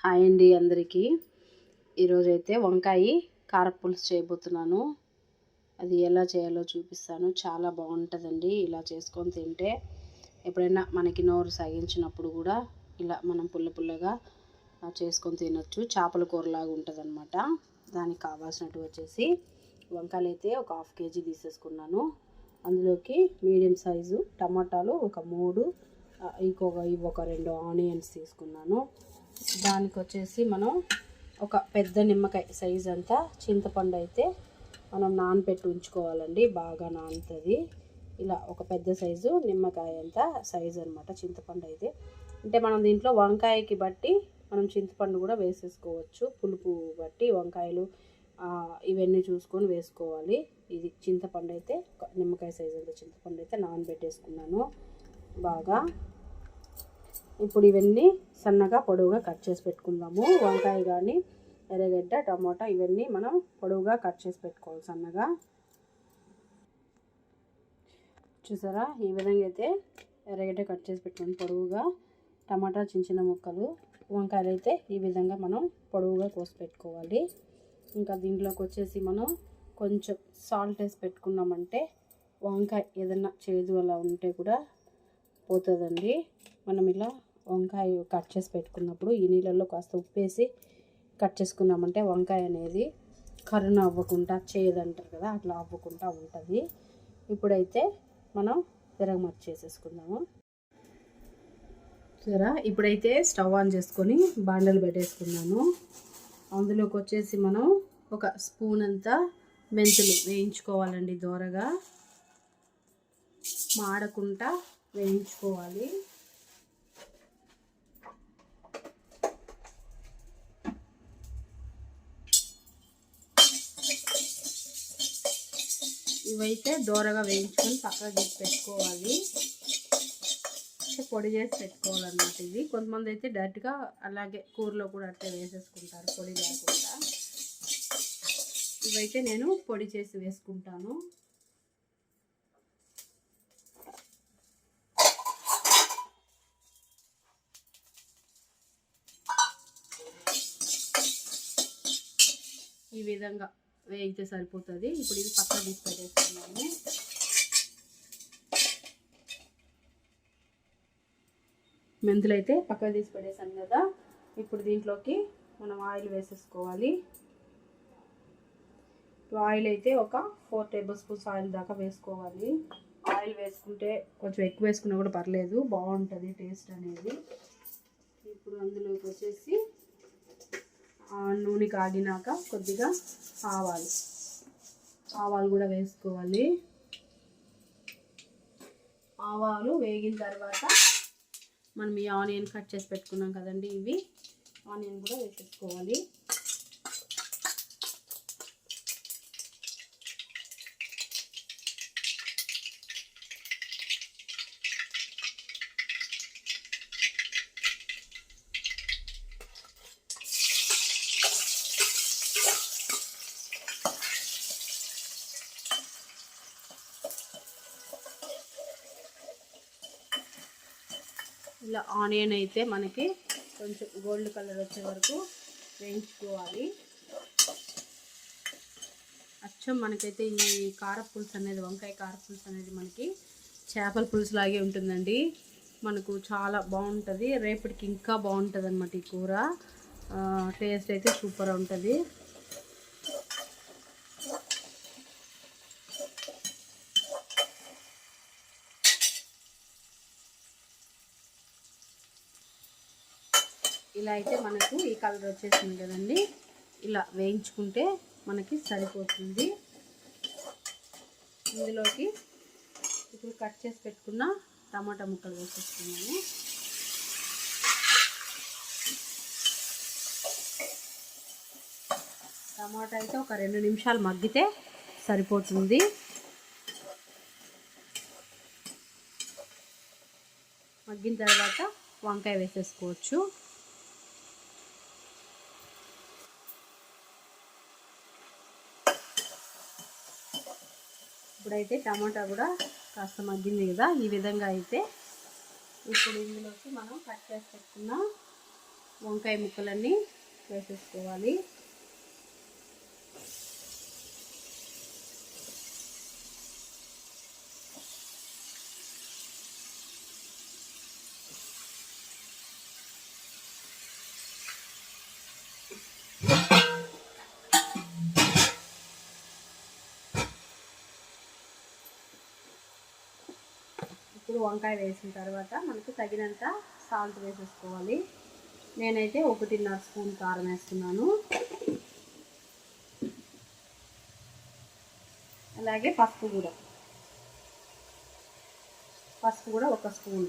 Hi అండి అందరికీ. ఈరోజైతే వంకాయ కారపులుసు చేయబోతున్నాను. అది ఎలా చేయాలో చూపిస్తాను. చాలా బాగుంటుందండి. ఇలా చేసుకొని తింటే ఎప్పుడైనా మనకి నోరు సాగించినప్పుడు కూడా ఇలా మనం పుల్లగా చేసుకొని తినొచ్చు. చేపల కూరలాగా ఉంటుందన్నమాట. దానికి కావాల్సినట్టు వచ్చేసి వంకాయలు అయితే ఒక 1/2 kg తీసేసుకున్నాను. అందులోకి మీడియం సైజు టమాటాలు ఒక 3, ఒక 2 ఆనియన్స్ తీసుకున్నాను. దానికి వచ్చేసి మనం ఒక పెద్ద నిమ్మకాయ సైజ్ అంతా చింతపండు అయితే మనం నానబెట్టి ఉంచుకోవాలండి. బాగా నానుతుంది. ఇలా ఒక పెద్ద సైజు నిమ్మకాయ అంతా సైజు అనమాట చింతపండు అయితే. అంటే మనం దీంట్లో వంకాయకి బట్టి మనం చింతపండు కూడా వేసేసుకోవచ్చు. పులుపు బట్టి వంకాయలు ఇవన్నీ చూసుకొని వేసుకోవాలి. ఇది చింతపండు అయితే నిమ్మకాయ సైజు అంత చింతపండు అయితే నానబెట్టేసుకున్నాను బాగా. ఇప్పుడు ఇవన్నీ సన్నగా పొడవుగా కట్ చేసి పెట్టుకుందాము. వంకాయ కానీ ఎర్రగడ్డ టమాటా ఇవన్నీ మనం పొడవుగా కట్ చేసి పెట్టుకోవాలి సన్నగా. చూసారా, ఈ విధంగా అయితే ఎర్రగడ్డ కట్ చేసి పెట్టుకోండి పొడవుగా. టమాటా చిన్న ముక్కలు, వంకాయలు అయితే ఈ విధంగా మనం పొడవుగా కోసి పెట్టుకోవాలి. ఇంకా దీంట్లోకి వచ్చేసి మనం కొంచెం సాల్ట్ వేసి పెట్టుకున్నామంటే వంకాయ ఏదన్నా చేదు అలా ఉంటే కూడా పోతుందండి. మనం ఇలా వంకాయ కట్ చేసి పెట్టుకున్నప్పుడు ఈ నీళ్ళల్లో కాస్త ఉప్పేసి కట్ చేసుకున్నామంటే వంకాయ అనేది కరుణ అవ్వకుండా, చేదంటారు కదా, అట్లా అవ్వకుండా ఉంటుంది. ఇప్పుడైతే మనం తిరగమర్చి చేసేసుకుందాము. సరే, ఇప్పుడైతే స్టవ్ ఆన్ చేసుకొని బాండలు పెట్టేసుకున్నాను. అందులోకి వచ్చేసి మనం ఒక స్పూన్ అంతా మెంతులు వేయించుకోవాలండి. దోరగా మాడకుండా వేయించుకోవాలి. ఇవైతే దోరగా వేయించుకొని పక్కన తీసి పెట్టుకోవాలి. పొడి చేసి పెట్టుకోవాలన్నమాట. ఇది కొంతమంది అయితే డైరెక్ట్గా అలాగే కూరలో కూడా అట్టే వేసేసుకుంటారు పొడి లేకుండా. ఇవైతే నేను పొడి చేసి వేసుకుంటాను. ఈ విధంగా వేయితే సరిపోతుంది. ఇప్పుడు ఇది పక్కన తీసి పెట్టేసుకున్నాము. మెంతులు అయితే పక్కన తీసి పెట్టేసాను కదా. ఇప్పుడు దీంట్లోకి మనం ఆయిల్ వేసేసుకోవాలి. ఆయిల్ అయితే ఒక 4 tablespoons ఆయిల్ దాకా వేసుకోవాలి. ఆయిల్ వేసుకుంటే కొంచెం ఎక్కువ వేసుకున్నా కూడా పర్లేదు, బాగుంటుంది టేస్ట్ అనేది. ఇప్పుడు అందులోకి వచ్చేసి నూనె కాగినాక కొద్దిగా ఆవాలు కూడా వేసుకోవాలి. ఆవాలు వేగిన తర్వాత మనం ఈ ఆనియన్ కట్ చేసి పెట్టుకున్నాం కదండి, ఇవి ఆనియన్ కూడా వేసేసుకోవాలి. ఇలా ఆనియన్ అయితే మనకి కొంచెం గోల్డ్ కలర్ వచ్చే వరకు వేయించుకోవాలి. అచ్చం మనకైతే ఈ కారపులుసు అనేది, వంకాయ కారపులుసు అనేది మనకి చేపల పులుసు లాగే ఉంటుందండి. మనకు చాలా బాగుంటుంది. రేపటికి ఇంకా బాగుంటుంది అన్నమాట ఈ కూర. టేస్ట్ అయితే సూపర్ ఉంటుంది. ఇలా అయితే మనకు ఈ కలర్ వచ్చేసింది కదండి. ఇలా వేయించుకుంటే మనకి సరిపోతుంది. ఇందులోకి ఇప్పుడు కట్ చేసి పెట్టుకున్న టమాటా ముక్కలు వేసేసుకున్నాను. టమాటా అయితే ఒక 2 నిమిషాలు మగ్గితే సరిపోతుంది. మగ్గిన తర్వాత వంకాయ వేసేసుకోవచ్చు. ఇప్పుడైతే టమాటా కూడా కాస్త మగ్గింది కదా. ఈ విధంగా అయితే ఇప్పుడు ఇందులోకి మనం కట్ చేసి పెట్టుకున్న వంకాయ ముక్కలన్నీ వేసేసుకోవాలి. ఇప్పుడు వంకాయ వేసిన తర్వాత మనకు తగినంత సాల్ట్ వేసేసుకోవాలి. నేనైతే 1.5 స్పూన్ కారం వేస్తున్నాను. అలాగే పసుపు కూడా 1 స్పూన్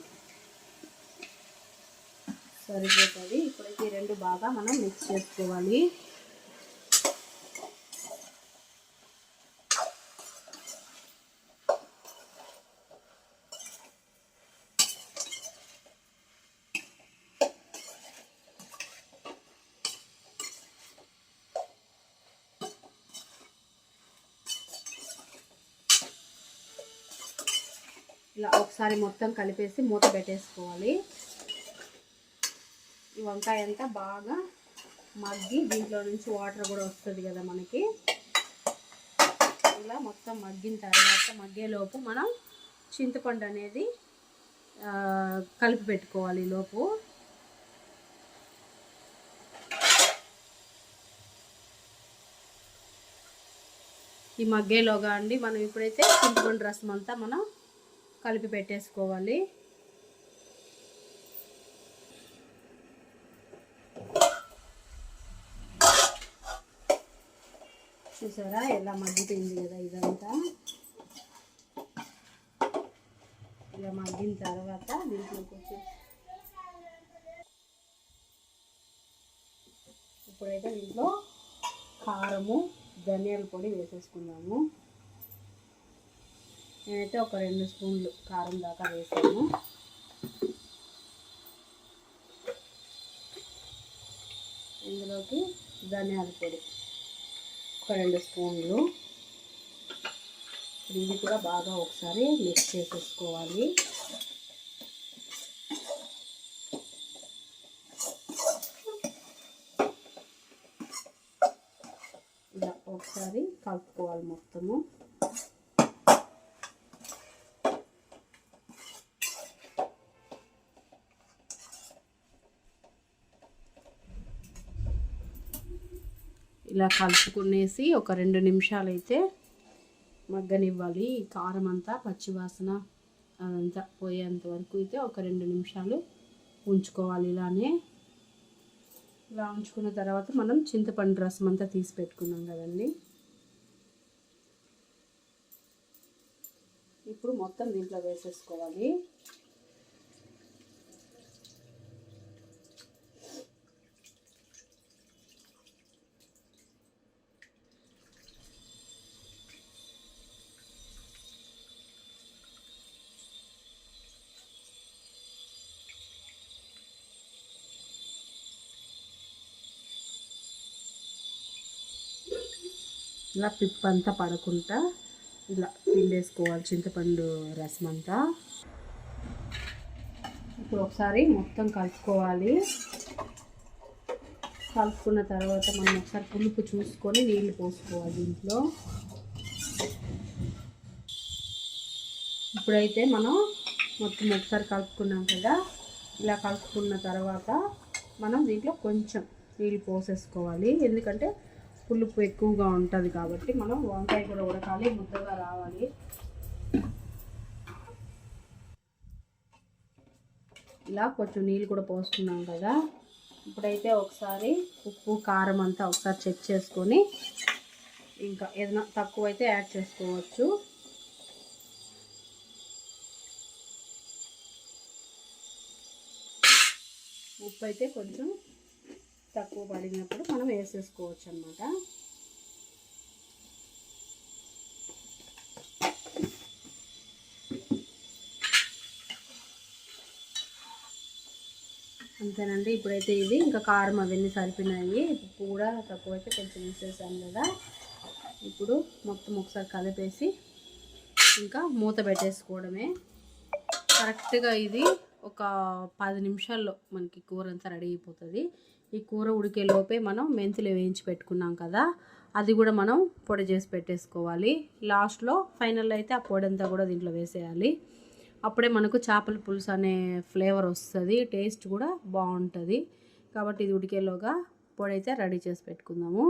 సరిపోతుంది. ఇప్పుడైతే 2 బాగా మనం మిక్స్ చేసుకోవాలి. ఇలా ఒకసారి మొత్తం కలిపేసి మూత పెట్టేసుకోవాలి. ఈ వంకాయ అంతా బాగా మగ్గి దీంట్లో నుంచి వాటర్ కూడా వస్తుంది కదా మనకి. ఇలా మొత్తం మగ్గిన తర్వాత మగ్గేలోపు మనం చింతపండు అనేది కలిపి పెట్టుకోవాలి. లోపు ఈ మగ్గేలోగా అండి మనం ఇప్పుడైతే చింతపండు రసం అంతా మనం కలిపి పెట్టేసుకోవాలి. చూసారా ఎలా మగ్గిపోయింది కదా. ఇదంతా ఇలా మగ్గిన తర్వాత దీంట్లోకి ఇప్పుడైతే దీంట్లో కారము ధనియాల పొడి వేసేసుకుందాము. నేనైతే ఒక 2 స్పూన్లు కారం దాకా వేసాను. ఇందులోకి ధనియాల పొడి ఒక 2 స్పూన్లు. ఇది కూడా బాగా ఒకసారి మిక్స్ చేసేసుకోవాలి. ఇలా ఒకసారి కలుపుకోవాలి మొత్తము. ఇలా కలుపుకునేసి ఒక 2 నిమిషాలు అయితే మగ్గనివ్వాలి. ఈ కారం అంతా పచ్చివాసన అదంతా పోయేంత వరకు అయితే ఒక 2 నిమిషాలు ఉంచుకోవాలి. ఇలా ఉంచుకున్న తర్వాత మనం చింతపండు రసం అంతా తీసి పెట్టుకున్నాం కదండి. ఇప్పుడు మొత్తం దీంట్లో వేసేసుకోవాలి. ఇలా పిప్పంతా పడకుండా ఇలా పిండేసుకోవాలి చింతపండు రసం అంతా. ఇప్పుడు ఒకసారి మొత్తం కలుపుకోవాలి. కలుపుకున్న తర్వాత మనం ఒకసారి పులుపు చూసుకొని నీళ్ళు పోసుకోవాలి దీంట్లో. ఇప్పుడైతే మనం మొత్తం ఒకసారి కలుపుకున్నాం కదా. ఇలా కలుపుకున్న తర్వాత మనం దీంట్లో కొంచెం నీళ్ళు పోసేసుకోవాలి. ఎందుకంటే పులుపు ఎక్కువగా ఉంటుంది కాబట్టి మనం వంకాయ కూడా ఉడకాలి, ముద్దగా రావాలి. ఇలా కొంచెం నీళ్ళు కూడా పోస్తున్నాం కదా. ఇప్పుడైతే ఒకసారి ఉప్పు కారం అంతా ఒకసారి చెక్ చేసుకొని ఇంకా ఏదైనా తక్కువ అయితే యాడ్ చేసుకోవచ్చు. ఉప్పు అయితే కొంచెం తక్కువ పడినప్పుడు మనం వేసేసుకోవచ్చు అన్నమాట. అంతేనండి. ఇప్పుడైతే ఇది ఇంకా కారం అవన్నీ సరిపోయినాయి. ఉప్పు కూడా తక్కువైతే కొంచెం వేసేసాను కదా. ఇప్పుడు మొత్తం ఒకసారి కలిపేసి ఇంకా మూత పెట్టేసుకోవడమే. కరెక్ట్గా ఇది ఒక 10 నిమిషాల్లో మనకి కూర అంతా రెడీ అయిపోతుంది. ఈ కూర ఉడికే లోపే మనం మెంతులు వేయించి పెట్టుకున్నాం కదా, అది కూడా మనం పొడి చేసి పెట్టేసుకోవాలి. లాస్ట్లో ఫైనల్లో అయితే ఆ పొడి అంతా కూడా దీంట్లో వేసేయాలి. అప్పుడే మనకు చేపల పులుసు అనే ఫ్లేవర్ వస్తుంది, టేస్ట్ కూడా బాగుంటుంది. కాబట్టి ఇది ఉడికేలోగా పొడి అయితే రెడీ చేసి పెట్టుకుందాము.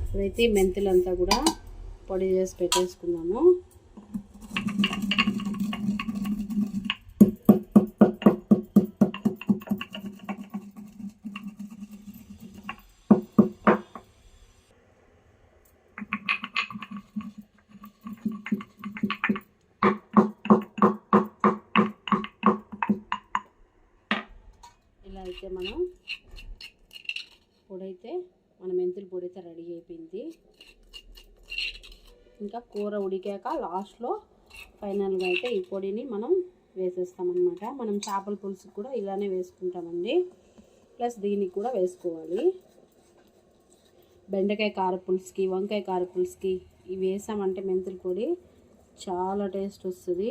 ఇప్పుడైతే మెంతులంతా కూడా పొడి చేసి పెట్టేసుకుందాము. ఇలా అయితే మనం పొడైతే మన మెంతుల పొడి అయితే రెడీ అయిపోయింది. ఇంకా కూర ఉడికాక లాస్ట్లో ఫైనల్గా అయితే ఈ పొడిని మనం వేసేస్తామన్నమాట. మనం చేపల పులుసు కూడా ఇలానే వేసుకుంటామండి, ప్లస్ దీనికి కూడా వేసుకోవాలి. బెండకాయ కారపులుసుకి, వంకాయ కారపులుసుకి ఇవి వేసామంటే మెంతుల పొడి చాలా టేస్ట్ వస్తుంది.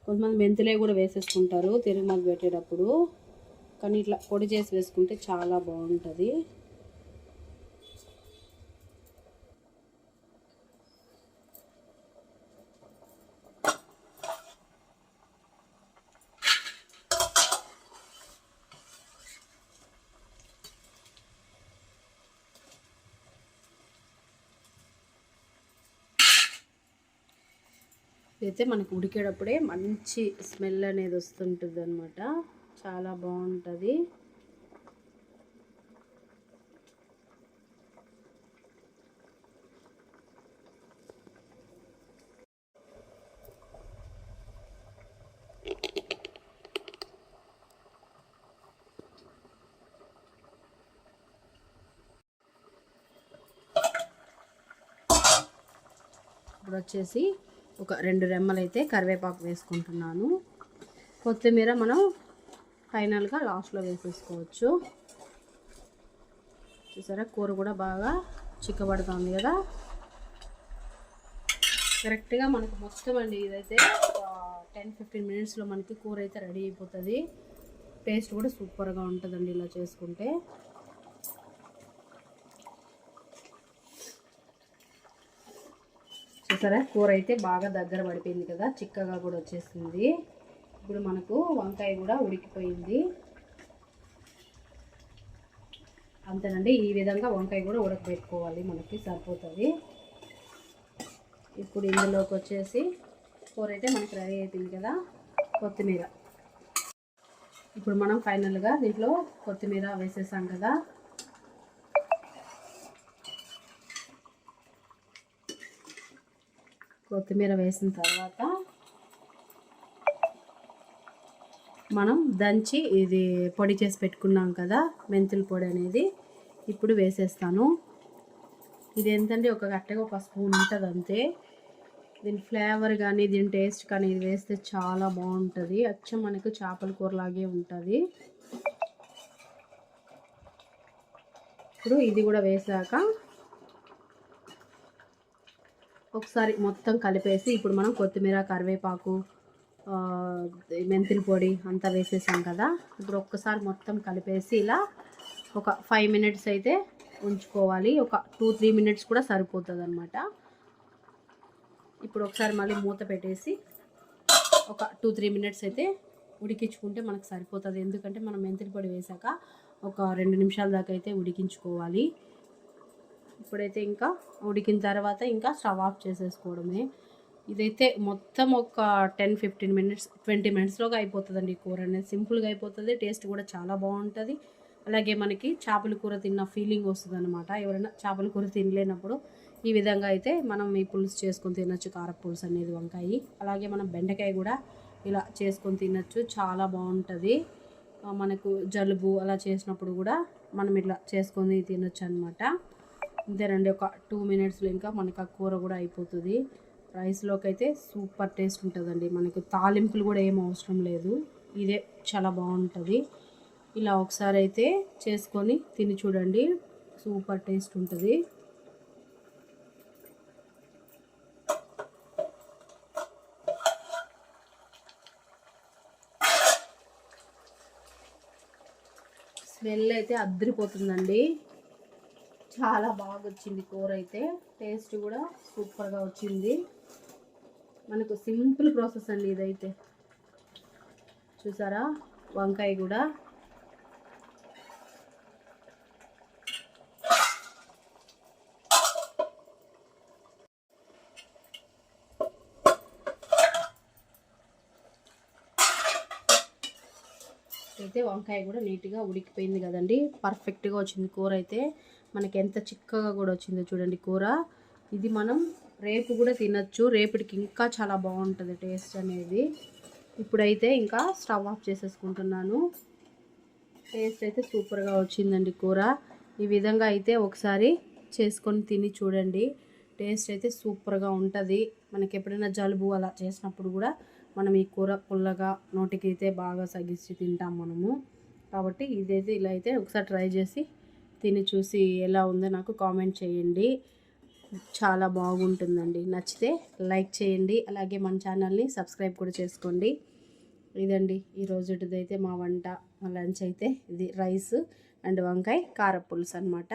కొంతమంది మెంతులే కూడా వేసేసుకుంటారు తిరుగుమతి పెట్టేటప్పుడు, కానీ ఇట్లా పొడి చేసి వేసుకుంటే చాలా బాగుంటుంది. అయితే మనకు ఉడికేటప్పుడే మంచి స్మెల్ అనేది వస్తుంటుంది అనమాట, చాలా బాగుంటుంది. ఇప్పుడు వచ్చేసి ఒక 2 రెమ్మలు అయితే కరివేపాకు వేసుకుంటున్నాను. కొత్తిమీర మనం ఫైనల్గా లాస్ట్లో వేసేసుకోవచ్చు. చూసారా కూర కూడా బాగా చిక్కబడుతుంది కదా. కరెక్ట్గా మనకు మొత్తం అండి ఇదైతే 10-15 మినిట్స్లో మనకి కూర అయితే రెడీ అయిపోతుంది. టేస్ట్ కూడా సూపర్గా ఉంటుందండి ఇలా చేసుకుంటే. చూసారా కూర అయితే బాగా దగ్గర పడిపోయింది కదా, చిక్కగా కూడా వచ్చేసింది. ఇప్పుడు మనకు వంకాయ కూడా ఉడికిపోయింది. అంతేనండి, ఈ విధంగా వంకాయ కూడా ఉడకబెట్టుకోవాలి, మనకి సరిపోతుంది. ఇప్పుడు ఇందులోకి వచ్చేసి కూర అయితే మనకి రెడీ అయిపోయింది కదా. కొత్తిమీర ఇప్పుడు మనం ఫైనల్గా దీంట్లో కొత్తిమీర వేసేసాం కదా. కొత్తిమీర వేసిన తర్వాత మనం దంచి ఇది పొడి చేసి పెట్టుకున్నాం కదా మెంతుల పొడి అనేది ఇప్పుడు వేసేస్తాను. ఇది ఏంటంటే ఒక గట్టగా ఒక స్పూన్ ఉంటుంది అంతే. దీని ఫ్లేవర్ కానీ దీని టేస్ట్ కానీ ఇది వేస్తే చాలా బాగుంటుంది. అచ్చం మనకు చేపల కూరలాగే ఉంటుంది. ఇప్పుడు ఇది కూడా వేసాక ఒకసారి మొత్తం కలిపేసి ఇప్పుడు మనం కొత్తిమీర, కరివేపాకు, మెంతుల పొడి అంతా వేసేసాం కదా. ఇప్పుడు ఒక్కసారి మొత్తం కలిపేసి ఇలా ఒక 5 మినిట్స్ అయితే ఉంచుకోవాలి. ఒక 2-3 మినిట్స్ కూడా సరిపోతుంది అనమాట. ఇప్పుడు ఒకసారి మళ్ళీ మూత పెట్టేసి ఒక 2-3 మినిట్స్ అయితే ఉడికించుకుంటే మనకు సరిపోతుంది. ఎందుకంటే మనం మెంతుల పొడి వేసాక ఒక 2 నిమిషాల దాకా అయితే ఉడికించుకోవాలి. ఇప్పుడైతే ఇంకా ఉడికిన తర్వాత ఇంకా స్టవ్ ఆఫ్ చేసేసుకోవడమే. ఇదైతే మొత్తం ఒక 10-15 మినిట్స్ 20 మినిట్స్లోగా అయిపోతుందండి. కూర అనేది సింపుల్గా అయిపోతుంది, టేస్ట్ కూడా చాలా బాగుంటుంది. అలాగే మనకి చేపల కూర తిన్న ఫీలింగ్ వస్తుంది అనమాట. ఎవరైనా చేపల కూర తినలేనప్పుడు ఈ విధంగా అయితే మనం ఈ పులుసు చేసుకొని తినచ్చు, కారపులుసు అనేది వంకాయ. అలాగే మనం బెండకాయ కూడా ఇలా చేసుకొని తినచ్చు, చాలా బాగుంటుంది. మనకు జలుబు అలా చేసినప్పుడు కూడా మనం ఇట్లా చేసుకొని తినచ్చు అనమాట. అంతేనండి, ఒక 2 మినిట్స్లో ఇంకా మనకు ఆ కూర కూడా అయిపోతుంది. రైస్లోకి అయితే సూపర్ టేస్ట్ ఉంటుందండి. మనకు తాలింపులు కూడా ఏం అవసరం లేదు, ఇదే చాలా బాగుంటుంది. ఇలా ఒకసారి అయితే చేసుకొని తిని చూడండి, సూపర్ టేస్ట్ ఉంటుంది. స్మెల్ అయితే అద్దరిపోతుందండి. చాలా బాగా వచ్చింది కూర అయితే. టేస్ట్ కూడా సూపర్గా వచ్చింది. మనకు సింపుల్ ప్రాసెస్ అండి ఇదైతే. చూసారా వంకాయ కూడా అయితే వంకాయ కూడా నీట్గా ఉడికిపోయింది కదండి. పర్ఫెక్ట్గా వచ్చింది కూర అయితే. మనకి ఎంత చిక్కగా కూడా వచ్చిందో చూడండి కూర. ఇది మనం రేపు కూడా తినచ్చు. రేపటికి ఇంకా చాలా బాగుంటుంది టేస్ట్ అనేది. ఇప్పుడైతే ఇంకా స్టవ్ ఆఫ్ చేసేసుకుంటున్నాను. టేస్ట్ అయితే సూపర్గా వచ్చిందండి కూర. ఈ విధంగా అయితే ఒకసారి చేసుకొని తిని చూడండి. టేస్ట్ అయితే సూపర్గా ఉంటుంది. మనకి ఎప్పుడైనా జలుబు అలా చేసినప్పుడు కూడా మనం ఈ కూర పుల్లగా నోటికి అయితే బాగా సగిసి తింటాం మనము. కాబట్టి ఇదైతే ఇలా అయితే ఒకసారి ట్రై చేసి తిని చూసి ఎలా ఉందో నాకు కామెంట్ చేయండి. చాలా బాగుంటుందండి. నచ్చితే లైక్ చేయండి. అలాగే మన ఛానల్ని సబ్స్క్రైబ్ కూడా చేసుకోండి. ఇదండి ఈరోజుటిదైతే మా వంట, మా లంచ్ అయితే ఇది రైస్ అండ్ వంకాయ కారపులుసు అనమాట.